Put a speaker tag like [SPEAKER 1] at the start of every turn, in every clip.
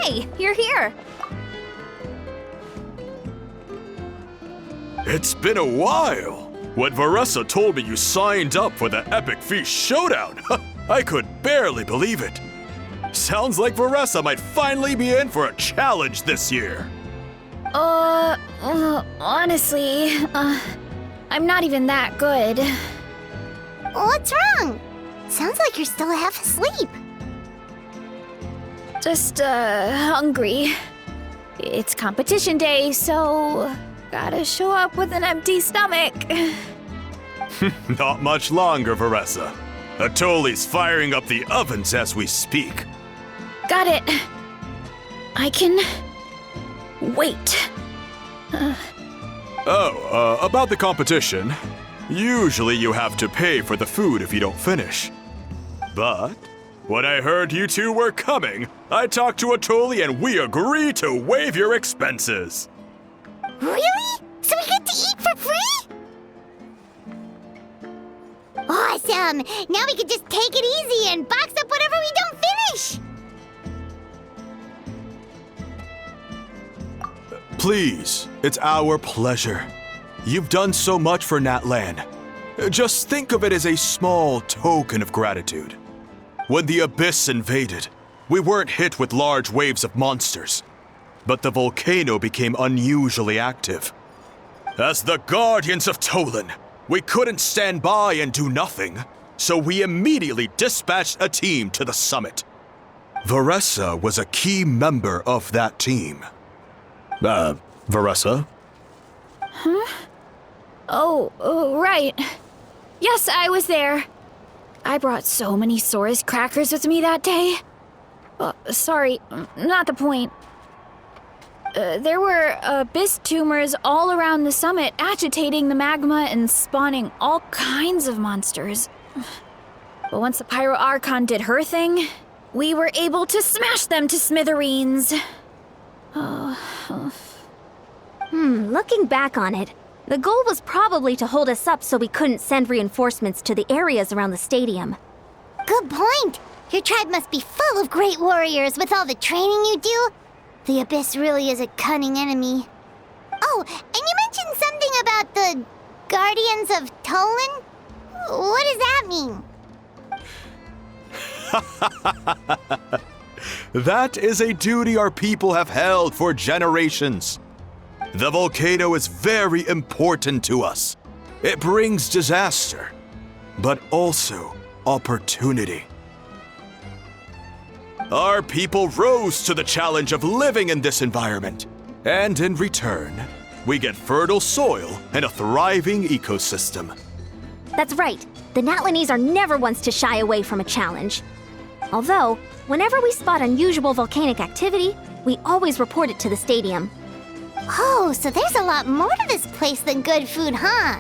[SPEAKER 1] Hey, you're here.
[SPEAKER 2] It's been a while. When Varessa told me you signed up for the Epic Feast Showdown, I could barely believe it. Sounds like Varessa might finally be in for a challenge this year.
[SPEAKER 1] Honestly, I'm not even that good.
[SPEAKER 3] What's wrong? Sounds like you're still half asleep.
[SPEAKER 1] Just, hungry. It's competition day, so gotta show up with an empty stomach.
[SPEAKER 2] Not much longer, Varessa. Atoli's firing up the ovens as we speak.
[SPEAKER 1] Got it. I can wait.
[SPEAKER 2] About the competition. Usually you have to pay for the food if you don't finish. But when I heard you two were coming, I talked to Atoli and we agree to waive your expenses.
[SPEAKER 3] Really? So we get to eat for free? Awesome! Now we can just take it easy and box up whatever we don't finish!
[SPEAKER 2] Please, it's our pleasure. You've done so much for Natlan. Just think of it as a small token of gratitude. When the Abyss invaded, we weren't hit with large waves of monsters, but the volcano became unusually active. As the Guardians of Tolan, we couldn't stand by and do nothing, so we immediately dispatched a team to the summit. Varessa was a key member of that team. Varessa?
[SPEAKER 1] Huh? Oh, right. Yes, I was there. I brought so many Sora's crackers with me that day. Sorry, not the point. There were abyss tumors all around the summit, agitating the magma and spawning all kinds of monsters. But once the Pyro Archon did her thing, we were able to smash them to smithereens.
[SPEAKER 4] Looking back on it, the goal was probably to hold us up so we couldn't send reinforcements to the areas around the stadium.
[SPEAKER 3] Good point! Your tribe must be full of great warriors with all the training you do. The Abyss really is a cunning enemy. Oh, and you mentioned something about the Guardians of Tolan? What does that mean?
[SPEAKER 2] That is a duty our people have held for generations. The volcano is very important to us. It brings disaster, but also opportunity. Our people rose to the challenge of living in this environment, and in return, we get fertile soil and a thriving ecosystem.
[SPEAKER 4] That's right. The Natlanese are never ones to shy away from a challenge. Although, whenever we spot unusual volcanic activity, we always report it to the stadium.
[SPEAKER 3] Oh, so there's a lot more to this place than good food, huh?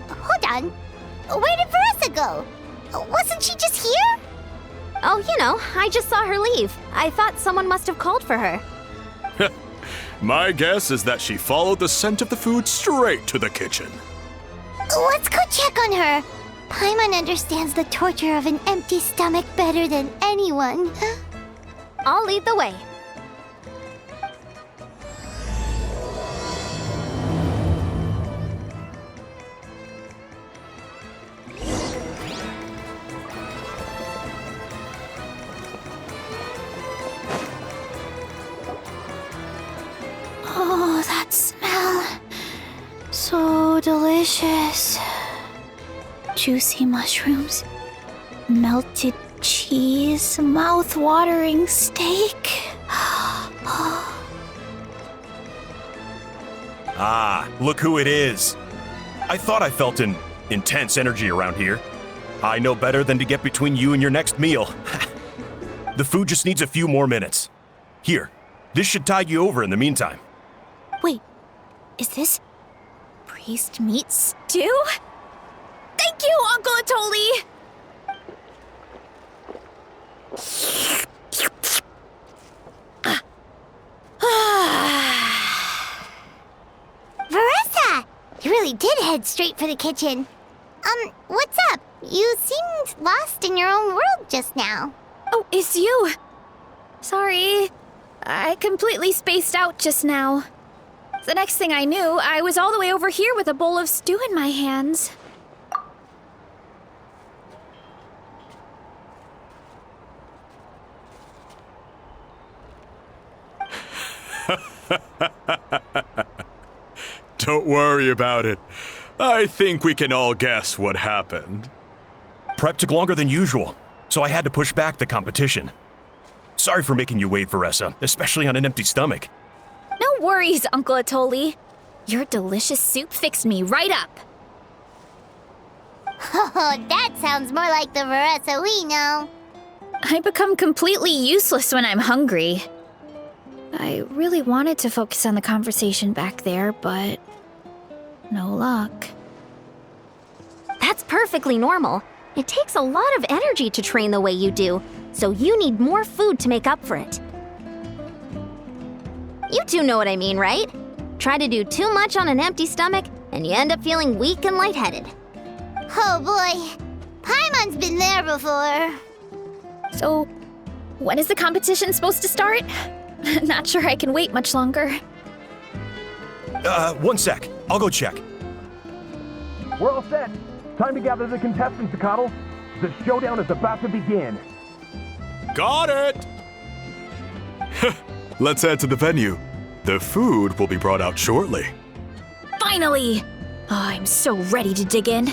[SPEAKER 3] Hold on. Where did Varessa go? Wasn't she just here?
[SPEAKER 4] Oh, I just saw her leave. I thought someone must have called for her.
[SPEAKER 2] My guess is that she followed the scent of the food straight to the kitchen.
[SPEAKER 3] Let's go check on her. Paimon understands the torture of an empty stomach better than anyone.
[SPEAKER 4] I'll lead the way.
[SPEAKER 1] Oh, that smell. So delicious. Juicy mushrooms, melted cheese, mouth-watering steak.
[SPEAKER 5] Ah, look who it is. I thought I felt an intense energy around here. I know better than to get between you and your next meal. The food just needs a few more minutes. Here, this should tide you over in the meantime.
[SPEAKER 1] Wait, is this priest meat stew? Thank you, Uncle Atoli!
[SPEAKER 3] Varessa! You really did head straight for the kitchen. What's up? You seemed lost in your own world just now.
[SPEAKER 1] Oh, it's you. Sorry. I completely spaced out just now. The next thing I knew, I was all the way over here with a bowl of stew in my hands.
[SPEAKER 2] Don't worry about it. I think we can all guess what happened.
[SPEAKER 5] Prep took longer than usual, so I had to push back the competition. Sorry for making you wait, Varessa, especially on an empty stomach.
[SPEAKER 1] No worries, Uncle Atoli. Your delicious soup fixed me right up.
[SPEAKER 3] Oh, that sounds more like the Varessa we know.
[SPEAKER 1] I become completely useless when I'm hungry. I really wanted to focus on the conversation back there, but no luck.
[SPEAKER 4] That's perfectly normal. It takes a lot of energy to train the way you do, so you need more food to make up for it. You two know what I mean, right? Try to do too much on an empty stomach, and you end up feeling weak and lightheaded.
[SPEAKER 3] Oh boy, Paimon's been there before.
[SPEAKER 1] So, when is the competition supposed to start? Not sure I can wait much longer.
[SPEAKER 5] 1 sec. I'll go check. We're all set. Time to gather the contestants, Coddle. The showdown is about to begin.
[SPEAKER 2] Got it! Let's head to the venue. The food will be brought out shortly.
[SPEAKER 1] Finally! Oh, I'm so ready to dig in.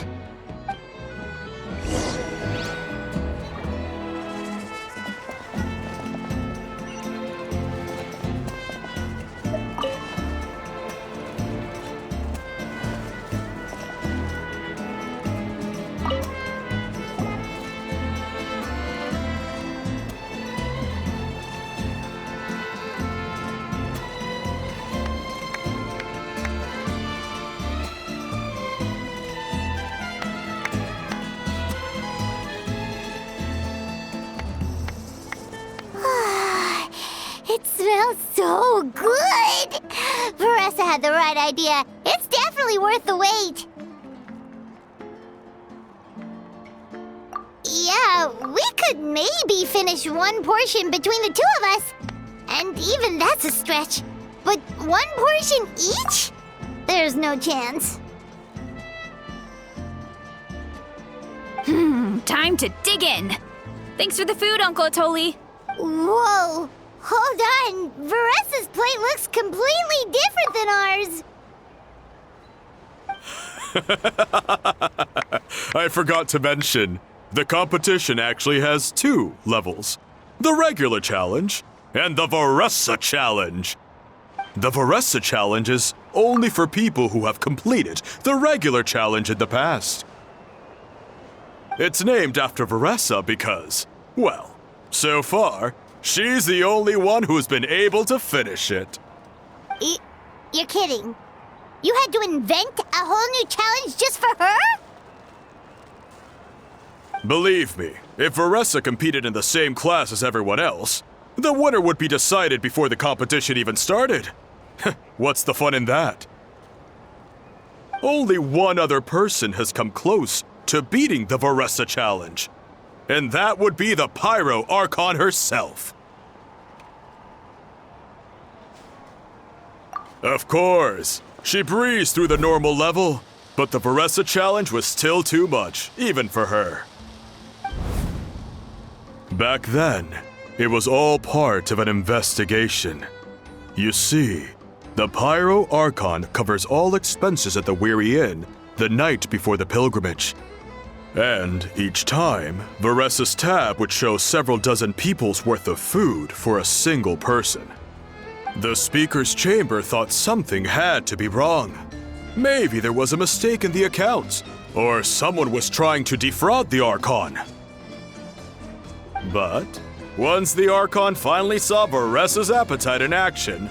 [SPEAKER 3] It smells so good! Varessa had the right idea. It's definitely worth the wait. Yeah, we could maybe finish one portion between the two of us. And even that's a stretch. But one portion each? There's no chance.
[SPEAKER 1] Time to dig in. Thanks for the food, Uncle Atoli.
[SPEAKER 3] Whoa! Hold on! Varessa's plate looks completely different than ours!
[SPEAKER 2] I forgot to mention, the competition actually has 2 levels. The regular challenge and the Varessa challenge. The Varessa challenge is only for people who have completed the regular challenge in the past. It's named after Varessa because, well, so far, she's the only one who's been able to finish it.
[SPEAKER 3] You're kidding. You had to invent a whole new challenge just for her?
[SPEAKER 2] Believe me, if Varessa competed in the same class as everyone else, the winner would be decided before the competition even started. What's the fun in that? Only one other person has come close to beating the Varessa challenge, and that would be the Pyro Archon herself. Of course, she breezed through the normal level, but the Varessa challenge was still too much, even for her. Back then, it was all part of an investigation. You see, the Pyro Archon covers all expenses at the Weary Inn the night before the pilgrimage. And each time, Varessa's tab would show several dozen people's worth of food for a single person. The speaker's chamber thought something had to be wrong. Maybe there was a mistake in the accounts, or someone was trying to defraud the Archon. But once the Archon finally saw Varessa's appetite in action,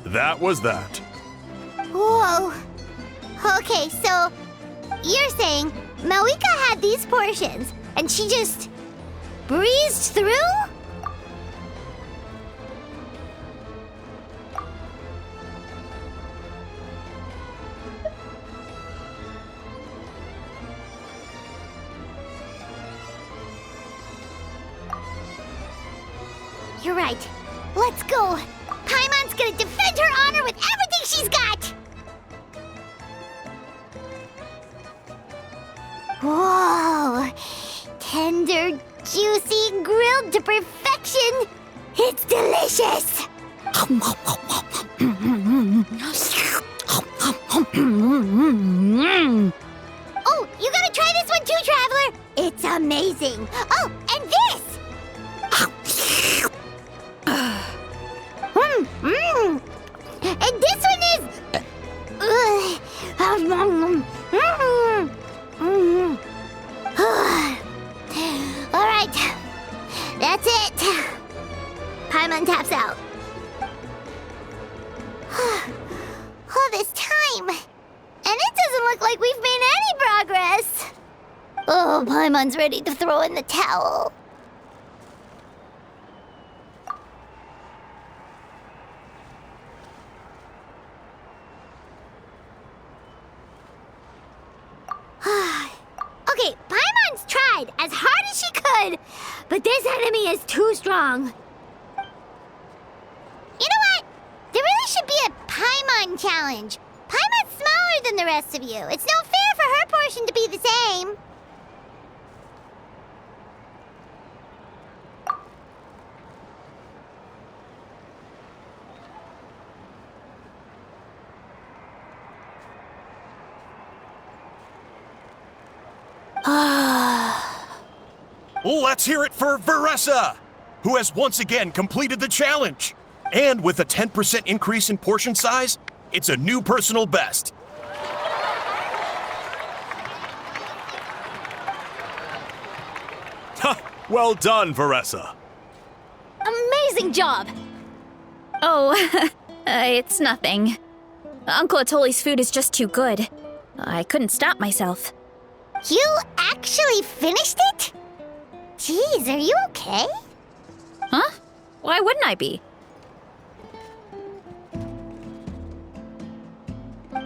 [SPEAKER 2] that was that.
[SPEAKER 3] Whoa. Okay, so you're saying Malika had these portions and she just breezed through? right, let's go. Paimon's gonna defend her honor with everything she's got. Whoa, tender, juicy, grilled to perfection. It's delicious. Oh, you gotta try this one too, Traveler. It's amazing. Oh, and this. And this one is. All right, that's it. Paimon taps out. All this time, and it doesn't look like we've made any progress. Oh, Paimon's ready to throw in the towel. Okay, Paimon's tried as hard as she could, but this enemy is too strong. You know what? There really should be a Paimon challenge. Paimon's smaller than the rest of you. It's no fair for her portion to be the same.
[SPEAKER 5] Let's hear it for Veressa, who has once again completed the challenge. And with a 10% increase in portion size, it's a new personal best.
[SPEAKER 2] Well done, Veressa.
[SPEAKER 4] Amazing job!
[SPEAKER 1] Oh, it's nothing. Uncle Atoli's food is just too good. I couldn't stop myself.
[SPEAKER 3] You actually finished it? Jeez, are you okay?
[SPEAKER 1] Huh? Why wouldn't I be?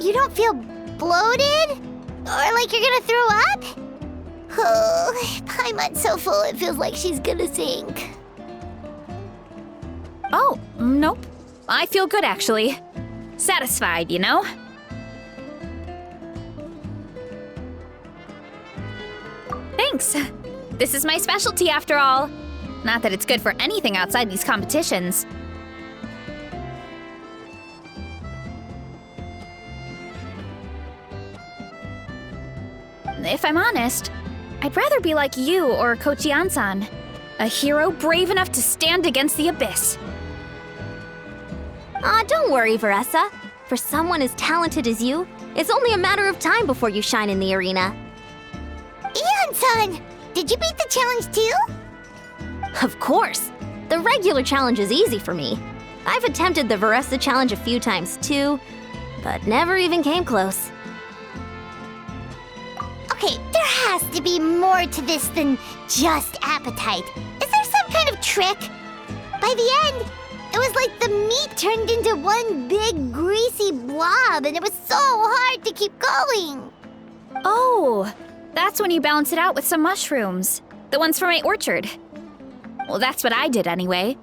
[SPEAKER 3] You don't feel bloated? Or like you're gonna throw up? Oh, Paimon's so full it feels like she's gonna sink.
[SPEAKER 1] Oh, nope. I feel good, actually. Satisfied, you know? Thanks. This is my specialty, after all. Not that it's good for anything outside these competitions. If I'm honest, I'd rather be like you or Kochi-an-san. A hero brave enough to stand against the abyss.
[SPEAKER 4] Don't worry, Veressa. For someone as talented as you, it's only a matter of time before you shine in the arena.
[SPEAKER 3] Ian-san, did you beat the challenge too?
[SPEAKER 4] Of course! The regular challenge is easy for me. I've attempted the Veressa challenge a few times too, but never even came close.
[SPEAKER 3] Okay, there has to be more to this than just appetite. Is there some kind of trick? By the end, it was like the meat turned into one big greasy blob and it was so hard to keep going.
[SPEAKER 1] Oh, that's when you balance it out with some mushrooms. The ones from my orchard. Well, that's what I did anyway.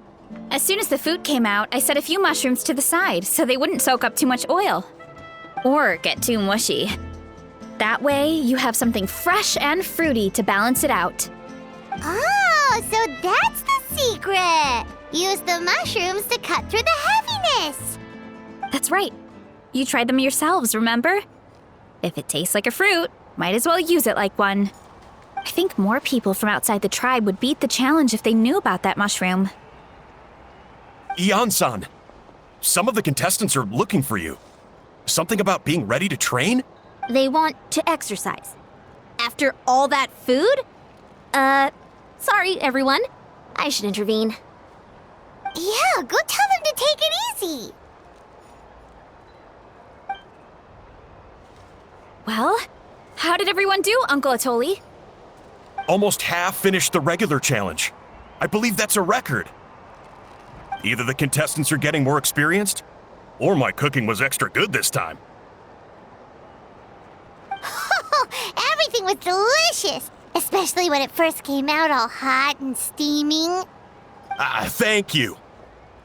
[SPEAKER 1] As soon as the food came out, I set a few mushrooms to the side so they wouldn't soak up too much oil. Or get too mushy. That way, you have something fresh and fruity to balance it out.
[SPEAKER 3] Oh, so that's the secret! Use the mushrooms to cut through the heaviness!
[SPEAKER 1] That's right. You tried them yourselves, remember? If it tastes like a fruit, might as well use it like one. I think more people from outside the tribe would beat the challenge if they knew about that mushroom.
[SPEAKER 5] Ian-san, some of the contestants are looking for you. Something about being ready to train?
[SPEAKER 4] They want to exercise. After all that food? Sorry, everyone. I should intervene.
[SPEAKER 3] Yeah, go tell them to take it easy!
[SPEAKER 1] Well, how did everyone do, Uncle Atoli?
[SPEAKER 5] Almost half finished the regular challenge. I believe that's a record. Either the contestants are getting more experienced, or my cooking was extra good this time.
[SPEAKER 3] Everything was delicious! Especially when it first came out all hot and steaming.
[SPEAKER 5] Thank you.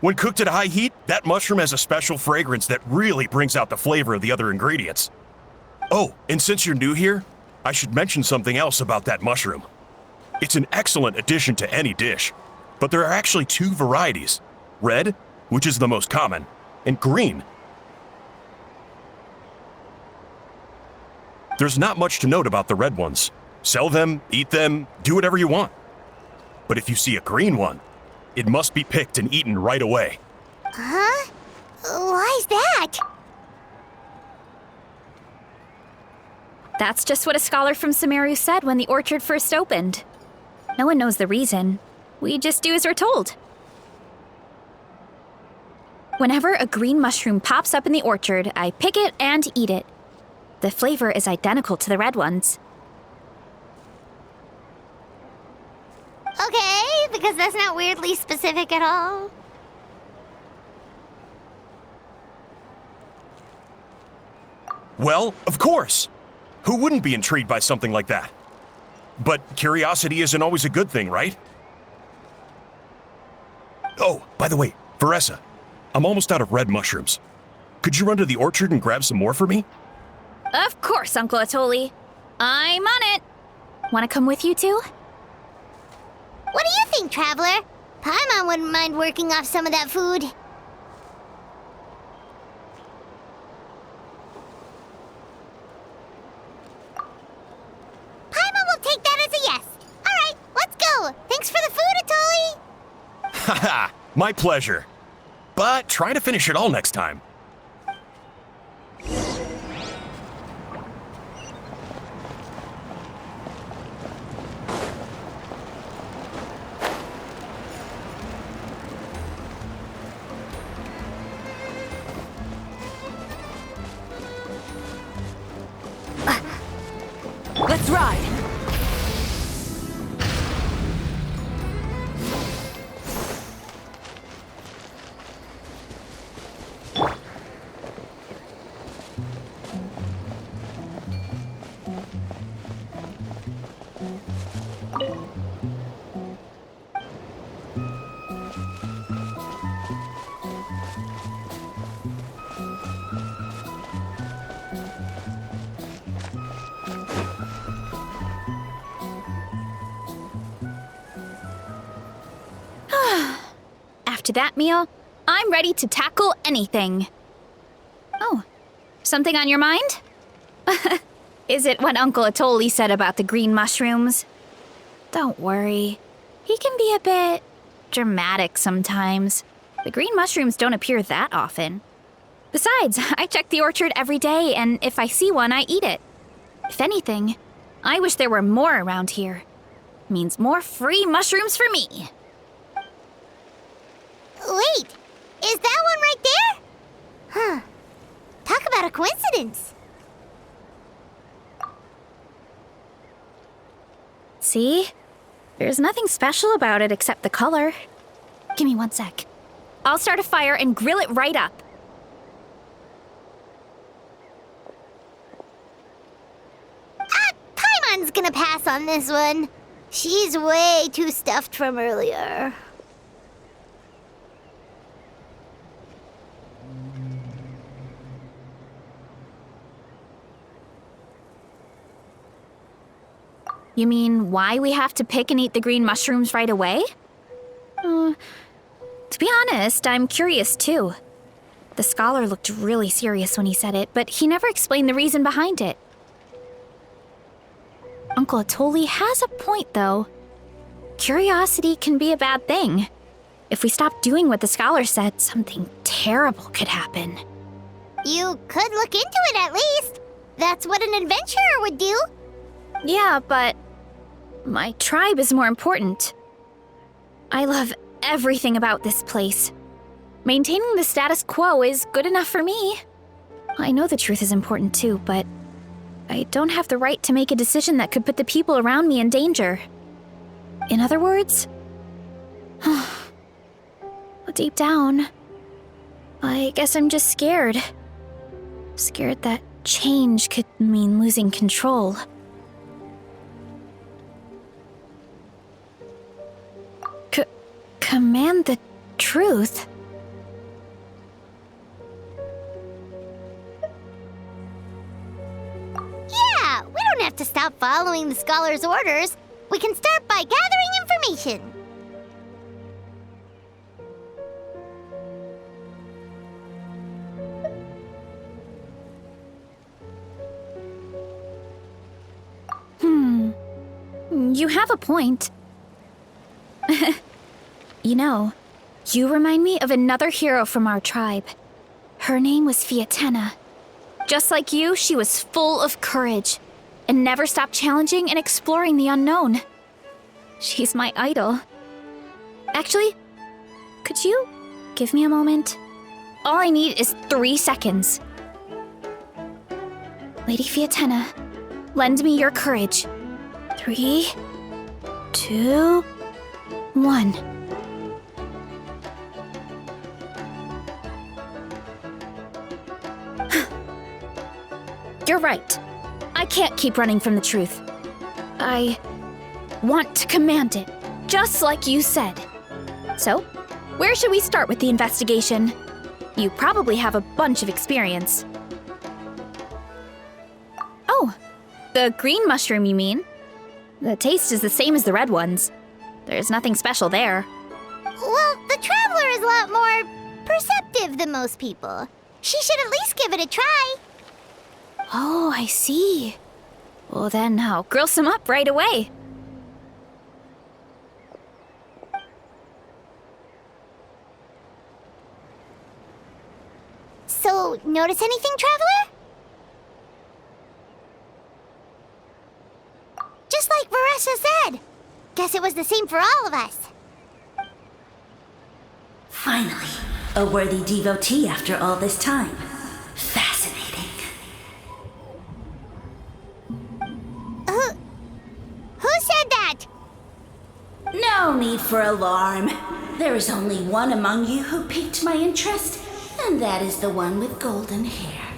[SPEAKER 5] When cooked at high heat, that mushroom has a special fragrance that really brings out the flavor of the other ingredients. Oh, and since you're new here, I should mention something else about that mushroom. It's an excellent addition to any dish, but there are actually two varieties: red, which is the most common, and green. There's not much to note about the red ones. Sell them, eat them, do whatever you want. But if you see a green one, it must be picked and eaten right away.
[SPEAKER 3] Huh? Why's that?
[SPEAKER 1] That's just what a scholar from Sumeru said when the orchard first opened. No one knows the reason. We just do as we're told. Whenever a green mushroom pops up in the orchard, I pick it and eat it. The flavor is identical to the red ones.
[SPEAKER 3] Okay, because that's not weirdly specific at all.
[SPEAKER 5] Well, of course. Who wouldn't be intrigued by something like that? But curiosity isn't always a good thing, right? Oh, by the way, Veressa, I'm almost out of red mushrooms. Could you run to the orchard and grab some more for me?
[SPEAKER 1] Of course, Uncle Atoli. I'm on it. Want to come with you too?
[SPEAKER 3] What do you think, Traveler? Paimon wouldn't mind working off some of that food. Paimon will take that as a yes. All right, let's go. Thanks for the food, Atoli.
[SPEAKER 5] Haha, my pleasure. But try to finish it all next time.
[SPEAKER 1] Let's ride. After that meal, I'm ready to tackle anything. Oh, something on your mind? Is it what Uncle Atoli said about the green mushrooms? Don't worry. He can be a bit dramatic sometimes. The green mushrooms don't appear that often. Besides, I check the orchard every day, and if I see one, I eat it. If anything, I wish there were more around here. Means more free mushrooms for me.
[SPEAKER 3] Wait, is that one right there? Huh. Talk about a coincidence.
[SPEAKER 1] See? There's nothing special about it except the color. Give me 1 sec. I'll start a fire and grill it right up.
[SPEAKER 3] Paimon's gonna pass on this one. She's way too stuffed from earlier.
[SPEAKER 1] You mean why we have to pick and eat the green mushrooms right away? To be honest, I'm curious too. The scholar looked really serious when he said it, but he never explained the reason behind it. Uncle Atoli has a point, though. Curiosity can be a bad thing. If we stop doing what the scholar said, something terrible could happen.
[SPEAKER 3] You could look into it at least. That's what an adventurer would do.
[SPEAKER 1] Yeah, but my tribe is more important. I love everything about this place. Maintaining the status quo is good enough for me. I know the truth is important too, but I don't have the right to make a decision that could put the people around me in danger. In other words, deep down, I guess I'm just scared. Scared that change could mean losing control. Command the truth?
[SPEAKER 3] have to stop following the scholar's orders. We can start by gathering information.
[SPEAKER 1] You have a point. You know, you remind me of another hero from our tribe. Her name was Fiatena. Just like you, she was full of courage and never stopped challenging and exploring the unknown. She's my idol. Actually, could you give me a moment? All I need is 3 seconds. Lady Fiatena, lend me your courage. 3, 2, 1. You're right. I can't keep running from the truth. I want to command it, just like you said. So, where should we start with the investigation? You probably have a bunch of experience. Oh, the green mushroom, you mean? The taste is the same as the red ones. There's nothing special there.
[SPEAKER 3] Well, the Traveler is a lot more perceptive than most people. She should at least give it a try.
[SPEAKER 1] Oh, I see. Well, then I'll grill some up right away.
[SPEAKER 3] So, notice anything, Traveler? Just like Varesha said. Guess it was the same for all of us.
[SPEAKER 6] Finally, a worthy devotee after all this time. Fascinating.
[SPEAKER 3] Who said that?
[SPEAKER 6] No need for alarm. There is only one among you who piqued my interest, and that is the one with golden hair.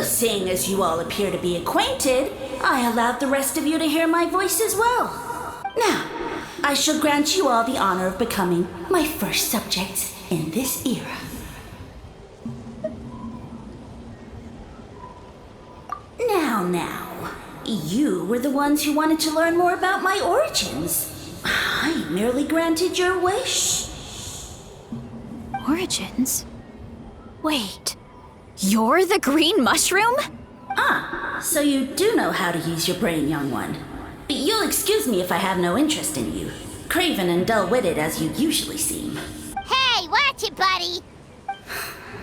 [SPEAKER 6] Seeing as you all appear to be acquainted, I allowed the rest of you to hear my voice as well. Now, I shall grant you all the honor of becoming my first subjects in this era. Now, you were the ones who wanted to learn more about my origins. I merely granted your wish.
[SPEAKER 1] Origins? Wait, you're the green mushroom?
[SPEAKER 6] So you do know how to use your brain, young one. You'll excuse me if I have no interest in you, craven and dull-witted as you usually seem.
[SPEAKER 3] Hey, watch it, buddy.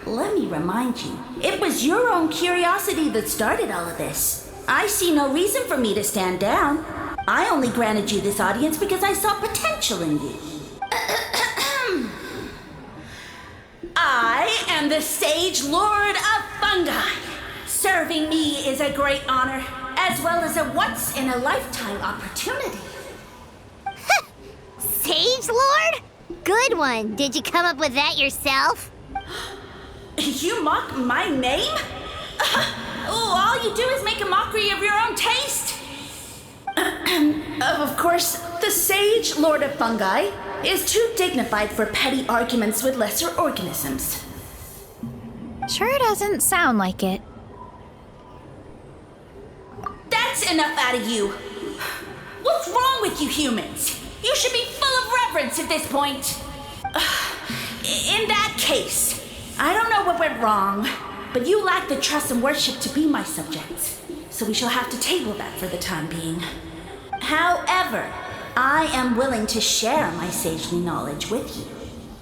[SPEAKER 6] Let me remind you, it was your own curiosity that started all of this. I see no reason for me to stand down. I only granted you this audience because I saw potential in you. I am the Sage Lord of Fungi. Serving me is a great honor, as well as a once-in-a-lifetime opportunity.
[SPEAKER 3] Sage Lord? Good one. Did you come up with that yourself?
[SPEAKER 6] You mock my name? All you do is make a mockery of your own taste. Of course, the Sage Lord of Fungi is too dignified for petty arguments with lesser organisms.
[SPEAKER 1] Sure doesn't sound like it.
[SPEAKER 6] That's enough out of you. What's wrong with you humans? You should be full of reverence at this point. In that case, I don't know what went wrong, but you lack the trust and worship to be my subjects, so we shall have to table that for the time being. However, I am willing to share my sagely knowledge with you.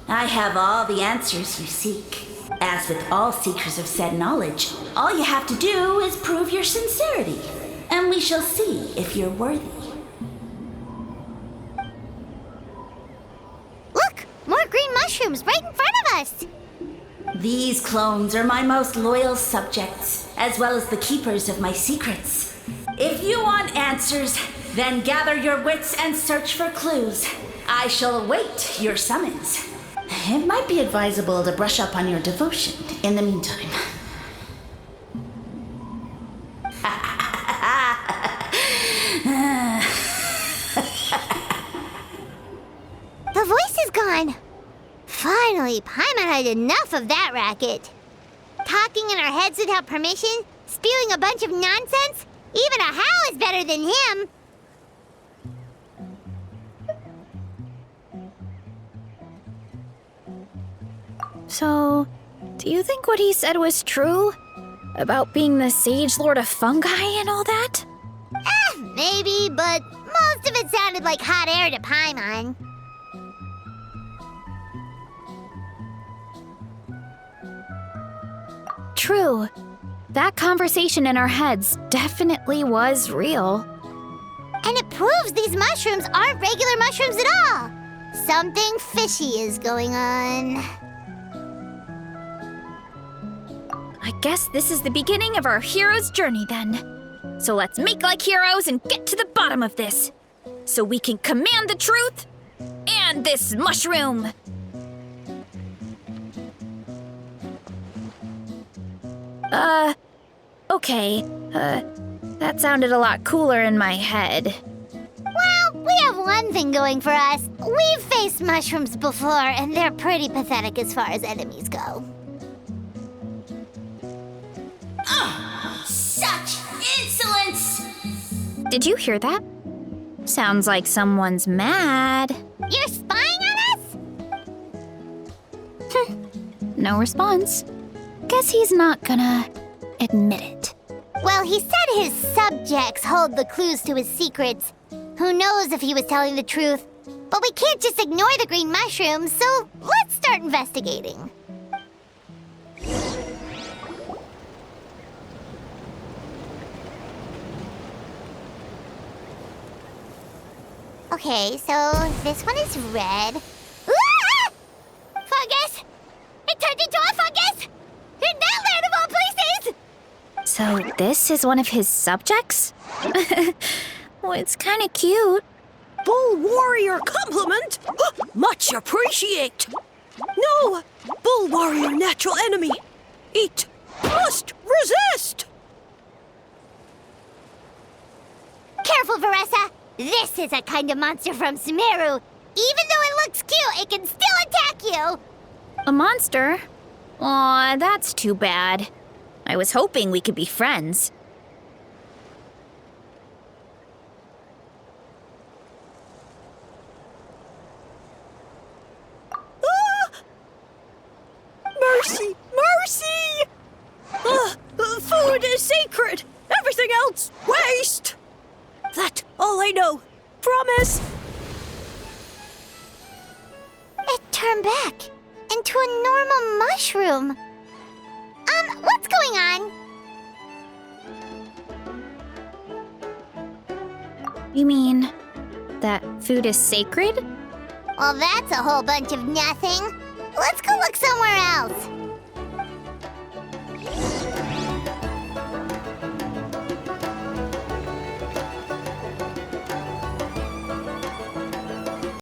[SPEAKER 6] I have all the answers you seek. As with all seekers of said knowledge, all you have to do is prove your sincerity, and we shall see if you're worthy.
[SPEAKER 3] Look, more green mushrooms right in front of us.
[SPEAKER 6] These clones are my most loyal subjects, as well as the keepers of my secrets. If you want answers, then gather your wits and search for clues. I shall await your summons. It might be advisable to brush up on your devotion in the meantime.
[SPEAKER 3] The voice is gone. Finally, Paimon had enough of that racket. Talking in our heads without permission, spewing a bunch of nonsense. Even a How is better than him.
[SPEAKER 1] So, do you think what he said was true? About being the Sage Lord of Fungi and all that?
[SPEAKER 3] Maybe, but most of it sounded like hot air to Paimon.
[SPEAKER 1] True. That conversation in our heads definitely was real.
[SPEAKER 3] And it proves these mushrooms aren't regular mushrooms at all. Something fishy is going on.
[SPEAKER 1] I guess this is the beginning of our hero's journey then. So let's make like heroes and get to the bottom of this. So we can command the truth and this mushroom. Okay. That sounded a lot cooler in my head.
[SPEAKER 3] Well, we have one thing going for us. We've faced mushrooms before, and they're pretty pathetic as far as enemies go.
[SPEAKER 6] Such insolence!
[SPEAKER 1] Did you hear that? Sounds like someone's mad.
[SPEAKER 3] You're spying on us?
[SPEAKER 1] No response. Guess he's not gonna admit it.
[SPEAKER 3] Well, he said his subjects hold the clues to his secrets. Who knows if he was telling the truth? But we can't just ignore the green mushrooms, so let's start investigating. Okay, so this one is red. Ah! Fungus! It turned into a fungus! In that land of all places!
[SPEAKER 1] So this is one of his subjects? Well, it's kind of cute.
[SPEAKER 7] Bull warrior compliment? Much appreciate. No, bull warrior natural enemy. Eat must resist.
[SPEAKER 3] Careful, Veressa! This is a kind of monster from Sumeru. Even though it looks cute, it can still attack you!
[SPEAKER 1] A monster? Aw, that's too bad. I was hoping we could be friends.
[SPEAKER 7] Mercy, mercy! Food is sacred. Everything else, waste. That's all I know. Promise.
[SPEAKER 3] It turned back into a normal mushroom. What's going on?
[SPEAKER 1] You mean that food is sacred?
[SPEAKER 3] Well, that's a whole bunch of nothing. Let's go look somewhere else.